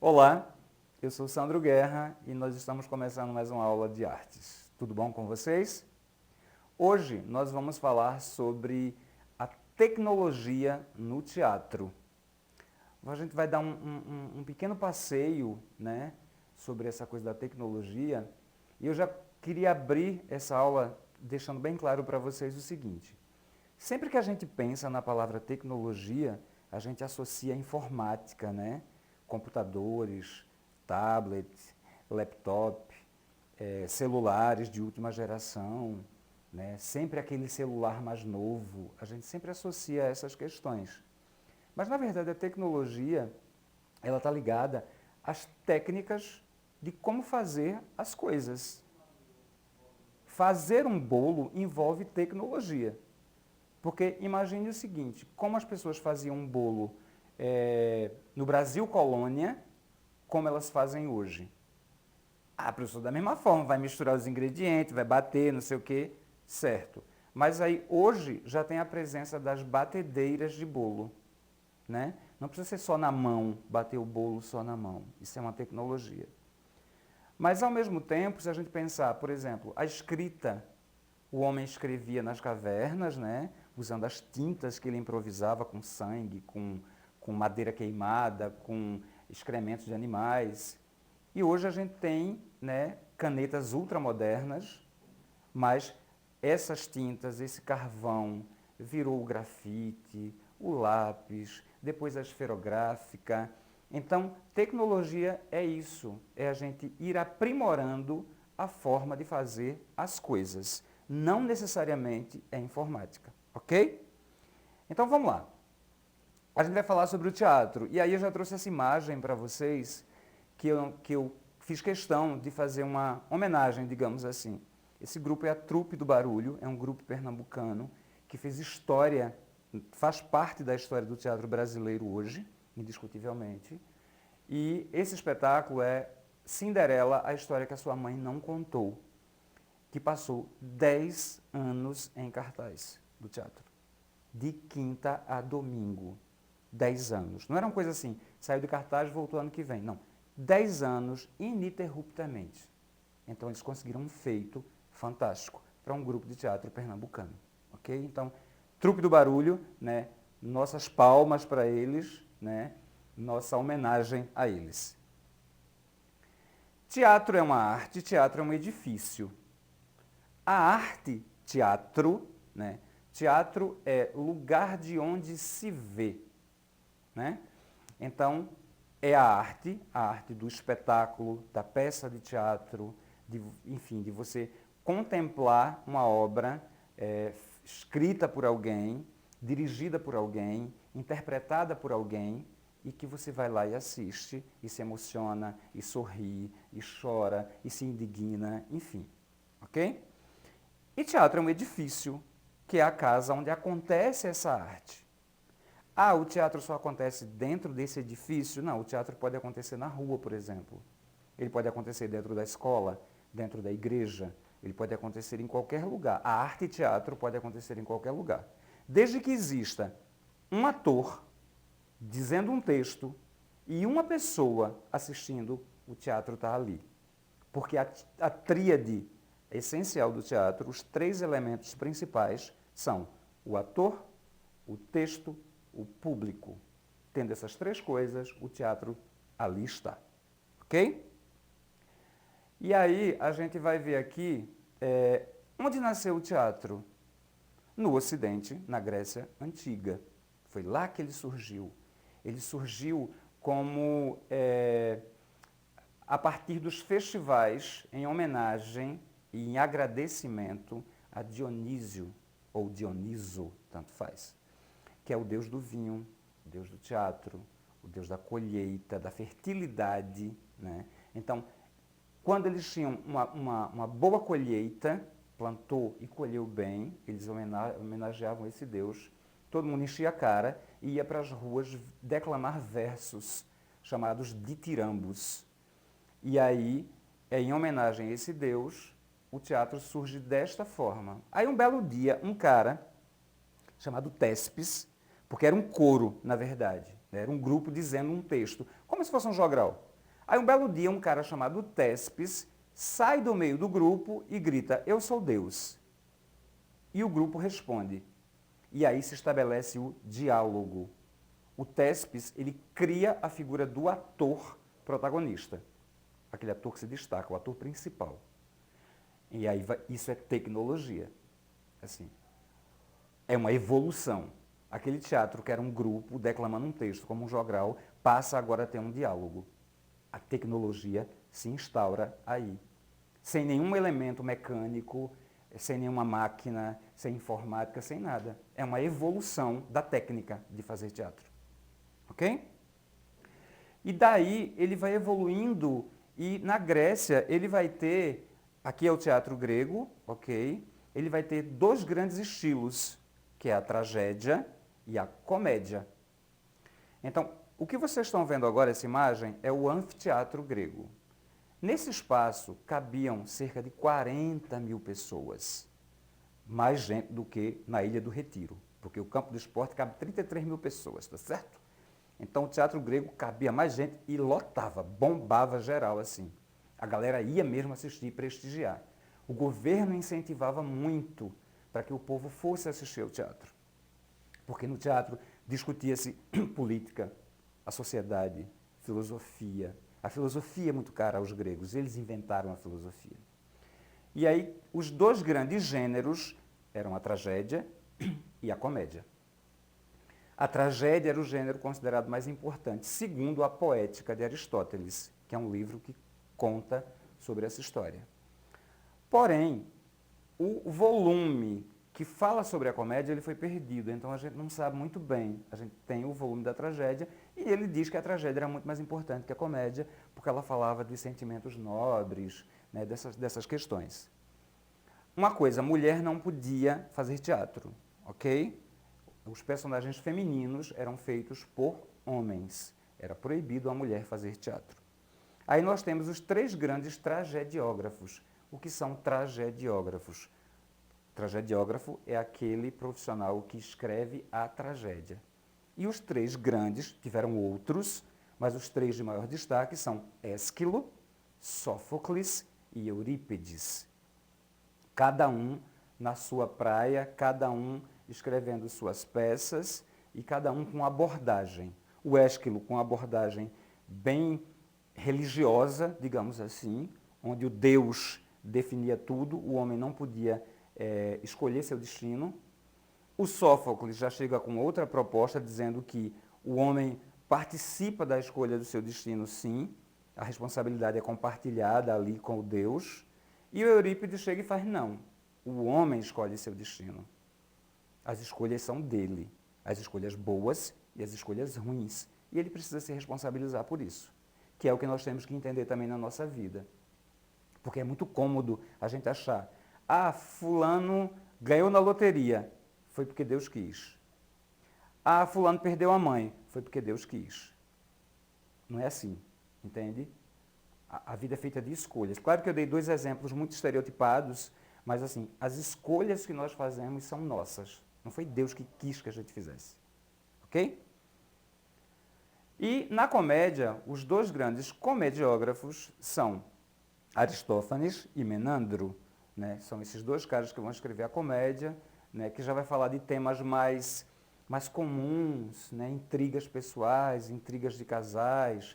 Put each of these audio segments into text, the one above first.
Olá, eu sou Sandro Guerra e nós estamos começando mais uma aula de artes. Tudo bom com vocês? Hoje nós vamos falar sobre a tecnologia no teatro. A gente vai dar um pequeno passeio, né, sobre essa coisa da tecnologia e eu já queria abrir essa aula deixando bem claro para vocês o seguinte. Sempre que a gente pensa na palavra tecnologia, a gente associa a informática, né? Computadores, tablet, laptop, celulares de última geração, né? Sempre aquele celular mais novo, a gente sempre associa a essas questões. Mas, na verdade, a tecnologia ela está ligada às técnicas de como fazer as coisas. Fazer um bolo envolve tecnologia. Porque imagine o seguinte, como as pessoas faziam um bolo no Brasil colônia, como elas fazem hoje. A pessoa da mesma forma, vai misturar os ingredientes, vai bater, não sei o quê, certo. Mas aí hoje já tem a presença das batedeiras de bolo. Né? Não precisa ser só na mão, bater o bolo só na mão. Isso é uma tecnologia. Mas ao mesmo tempo, se a gente pensar, por exemplo, a escrita, o homem escrevia nas cavernas, né? Usando as tintas que ele improvisava com sangue, com madeira queimada, com excrementos de animais. E hoje a gente tem, né, canetas ultramodernas, mas essas tintas, esse carvão, virou o grafite, o lápis, depois a esferográfica. Então, tecnologia é isso, é a gente ir aprimorando a forma de fazer as coisas. Não necessariamente é informática, ok? Então vamos lá. A gente vai falar sobre o teatro. E aí eu já trouxe essa imagem para vocês, que eu fiz questão de fazer uma homenagem, digamos assim. Esse grupo é a Trupe do Barulho, é um grupo pernambucano que fez história, faz parte da história do teatro brasileiro hoje, indiscutivelmente. E esse espetáculo é Cinderela, a história que a sua mãe não contou, que passou 10 anos em cartaz do teatro. De quinta a domingo. 10 anos. Não era uma coisa assim, saiu de cartaz e voltou ano que vem. Não. 10 anos ininterruptamente. Então eles conseguiram um feito fantástico para um grupo de teatro pernambucano. Ok? Então, Trupe do Barulho, né? Nossas palmas para eles, né? Nossa homenagem a eles. Teatro é uma arte, teatro é um edifício. A arte, teatro, né? Teatro é lugar de onde se vê. Né? Então, é a arte do espetáculo, da peça de teatro, enfim, de você contemplar uma obra escrita por alguém, dirigida por alguém, interpretada por alguém, e que você vai lá e assiste, e se emociona, e sorri, e chora, e se indigna, enfim. Ok? E teatro é um edifício, que é a casa onde acontece essa arte. Ah, o teatro só acontece dentro desse edifício? Não, o teatro pode acontecer na rua, por exemplo. Ele pode acontecer dentro da escola, dentro da igreja. Ele pode acontecer em qualquer lugar. A arte e teatro pode acontecer em qualquer lugar. Desde que exista um ator dizendo um texto e uma pessoa assistindo, o teatro está ali. Porque a tríade essencial do teatro, os 3 elementos principais são o ator, o texto, o público. Tendo essas 3 coisas, o teatro ali está. Ok? E aí a gente vai ver aqui onde nasceu o teatro. No Ocidente, na Grécia Antiga. Foi lá que ele surgiu. Ele surgiu como a partir dos festivais em homenagem e em agradecimento a Dionísio, ou Dioniso, tanto faz, que é o deus do vinho, o deus do teatro, o deus da colheita, da fertilidade. Né? Então, quando eles tinham uma boa colheita, plantou e colheu bem, eles homenageavam esse deus, todo mundo enchia a cara e ia para as ruas declamar versos chamados ditirambos. E aí, em homenagem a esse deus, o teatro surge desta forma. Aí um belo dia, um cara chamado Téspis, porque era um coro, na verdade, né? Era um grupo dizendo um texto, como se fosse um jogral. Aí um belo dia um cara chamado Tespes sai do meio do grupo e grita, eu sou Deus. E o grupo responde. E aí se estabelece o diálogo. O Tespes, ele cria a figura do ator protagonista. Aquele ator que se destaca, o ator principal. E aí isso é tecnologia. Assim, é uma evolução. Aquele teatro que era um grupo declamando um texto, como um jogral, passa agora a ter um diálogo. A tecnologia se instaura aí. Sem nenhum elemento mecânico, sem nenhuma máquina, sem informática, sem nada. É uma evolução da técnica de fazer teatro. Ok? E daí ele vai evoluindo e na Grécia ele vai ter, aqui é o teatro grego, ok? Ele vai ter dois grandes estilos, que é a tragédia e a comédia. Então, o que vocês estão vendo agora, essa imagem, é o anfiteatro grego. Nesse espaço cabiam cerca de 40 mil pessoas, mais gente do que na Ilha do Retiro, porque o campo do esporte cabe 33 mil pessoas, tá certo? Então o teatro grego cabia mais gente e lotava, bombava geral assim. A galera ia mesmo assistir e prestigiar. O governo incentivava muito para que o povo fosse assistir ao teatro. Porque no teatro discutia-se política, a sociedade, filosofia. A filosofia é muito cara aos gregos, eles inventaram a filosofia. E aí os dois grandes gêneros eram a tragédia e a comédia. A tragédia era o gênero considerado mais importante, segundo a Poética de Aristóteles, que é um livro que conta sobre essa história. Porém, o volume que fala sobre a comédia ele foi perdido, então a gente não sabe muito bem. A gente tem o volume da tragédia e ele diz que a tragédia era muito mais importante que a comédia, porque ela falava de sentimentos nobres, né, dessas questões. Uma coisa, a mulher não podia fazer teatro, ok? Os personagens femininos eram feitos por homens. Era proibido a mulher fazer teatro. Aí nós temos os três grandes tragediógrafos. O que são tragediógrafos? Tragediógrafo é aquele profissional que escreve a tragédia. E os três grandes, tiveram outros, mas os três de maior destaque são Ésquilo, Sófocles e Eurípides. Cada um na sua praia, cada um escrevendo suas peças e cada um com abordagem. O Ésquilo com abordagem bem religiosa, digamos assim, onde o Deus definia tudo, o homem não podia escolher seu destino. O Sófocles já chega com outra proposta, dizendo que o homem participa da escolha do seu destino, sim, a responsabilidade é compartilhada ali com o Deus. E o Eurípides chega e faz, não, o homem escolhe seu destino. As escolhas são dele, as escolhas boas e as escolhas ruins. E ele precisa se responsabilizar por isso, que é o que nós temos que entender também na nossa vida. Porque é muito cômodo a gente achar, fulano ganhou na loteria, foi porque Deus quis. Fulano perdeu a mãe, foi porque Deus quis. Não é assim, entende? A vida é feita de escolhas. Claro que eu dei dois exemplos muito estereotipados, mas assim, as escolhas que nós fazemos são nossas. Não foi Deus que quis que a gente fizesse. Ok? E na comédia, os dois grandes comediógrafos são Aristófanes e Menandro. Né? São esses dois caras que vão escrever a comédia, né? Que já vai falar de temas mais comuns, né? Intrigas pessoais, intrigas de casais,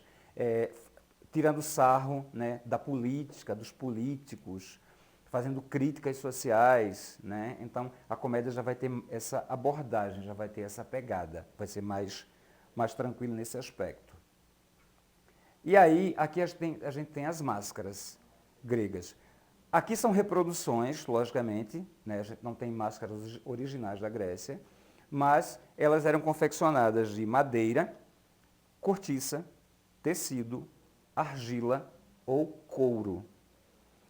tirando sarro, né? Da política, dos políticos, fazendo críticas sociais, né? Então a comédia já vai ter essa abordagem, já vai ter essa pegada, vai ser mais tranquilo nesse aspecto. E aí, aqui a gente tem as máscaras gregas. Aqui são reproduções, logicamente, né? A gente não tem máscaras originais da Grécia, mas elas eram confeccionadas de madeira, cortiça, tecido, argila ou couro.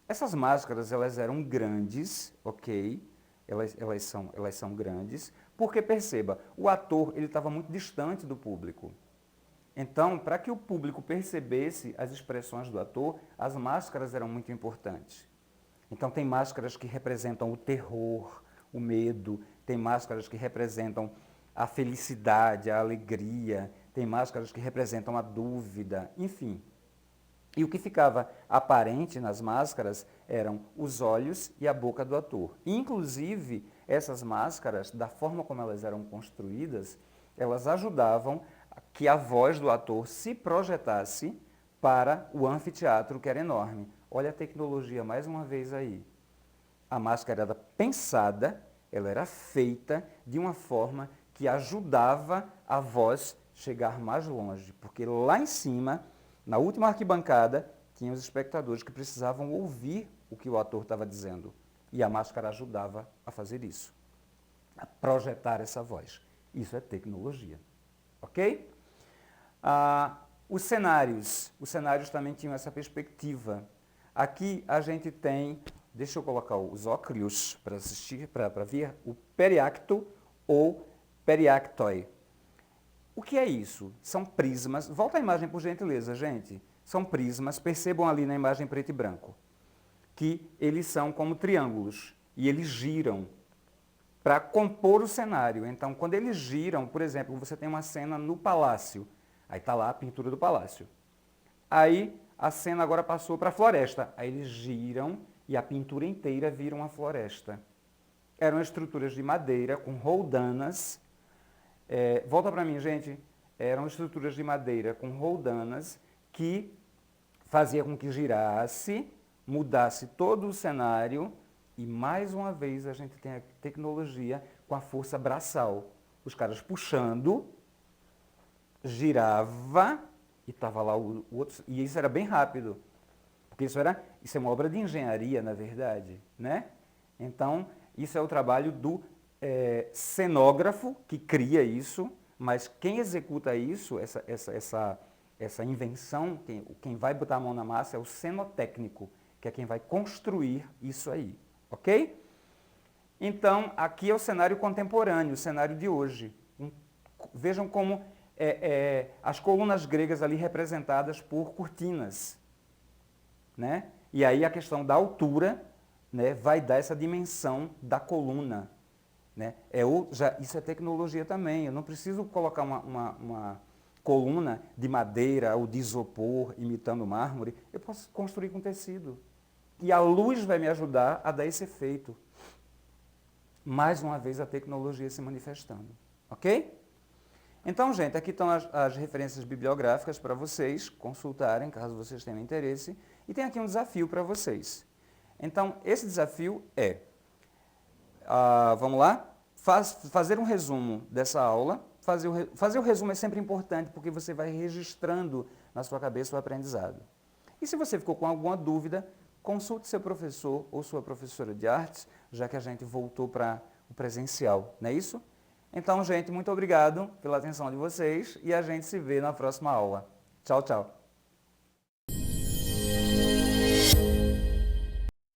Essas máscaras, elas eram grandes, ok? Elas são grandes, porque perceba, o ator ele estava muito distante do público. Então, para que o público percebesse as expressões do ator, as máscaras eram muito importantes. Então, tem máscaras que representam o terror, o medo, tem máscaras que representam a felicidade, a alegria, tem máscaras que representam a dúvida, enfim. E o que ficava aparente nas máscaras eram os olhos e a boca do ator. Inclusive, essas máscaras, da forma como elas eram construídas, elas ajudavam que a voz do ator se projetasse para o anfiteatro, que era enorme. Olha a tecnologia mais uma vez aí. A máscara era pensada, ela era feita de uma forma que ajudava a voz chegar mais longe, porque lá em cima, na última arquibancada, tinha os espectadores que precisavam ouvir o que o ator estava dizendo. E a máscara ajudava a fazer isso, a projetar essa voz. Isso é tecnologia. Ok? Os cenários também tinham essa perspectiva. Aqui a gente tem, deixa eu colocar os óculos para assistir, para ver, o periacto ou periactoi. O que é isso? São prismas. Volta a imagem, por gentileza, gente. São prismas, percebam ali na imagem preto e branco, que eles são como triângulos e eles giram para compor o cenário. Então, quando eles giram, por exemplo, você tem uma cena no palácio, aí está lá a pintura do palácio. Aí a cena agora passou para a floresta, aí eles giram e a pintura inteira vira uma floresta. Eram estruturas de madeira com roldanas. Volta para mim, gente. Eram estruturas de madeira com roldanas que fazia com que girasse, mudasse todo o cenário e, mais uma vez, a gente tem a tecnologia com a força braçal. Os caras puxando, girava e estava lá o outro. E isso era bem rápido, porque isso é uma obra de engenharia, na verdade, né? Então, isso é o trabalho do cenógrafo que cria isso, mas quem executa isso, essa invenção, quem vai botar a mão na massa é o cenotécnico, que é quem vai construir isso aí, ok? Então, aqui é o cenário contemporâneo, o cenário de hoje. Vejam como as colunas gregas ali representadas por cortinas, né? E aí a questão da altura, né, vai dar essa dimensão da coluna. Né? Isso é tecnologia também. Eu não preciso colocar uma coluna de madeira ou de isopor imitando mármore. Eu posso construir com tecido. E a luz vai me ajudar a dar esse efeito. Mais uma vez a tecnologia se manifestando. Ok? Então, gente, aqui estão as referências bibliográficas para vocês consultarem, caso vocês tenham interesse. E tem aqui um desafio para vocês. Então, esse desafio é... vamos lá? Fazer um resumo dessa aula. Fazer o resumo é sempre importante, porque você vai registrando na sua cabeça o aprendizado. E se você ficou com alguma dúvida, consulte seu professor ou sua professora de artes, já que a gente voltou para o presencial, não é isso? Então, gente, muito obrigado pela atenção de vocês e a gente se vê na próxima aula. Tchau, tchau.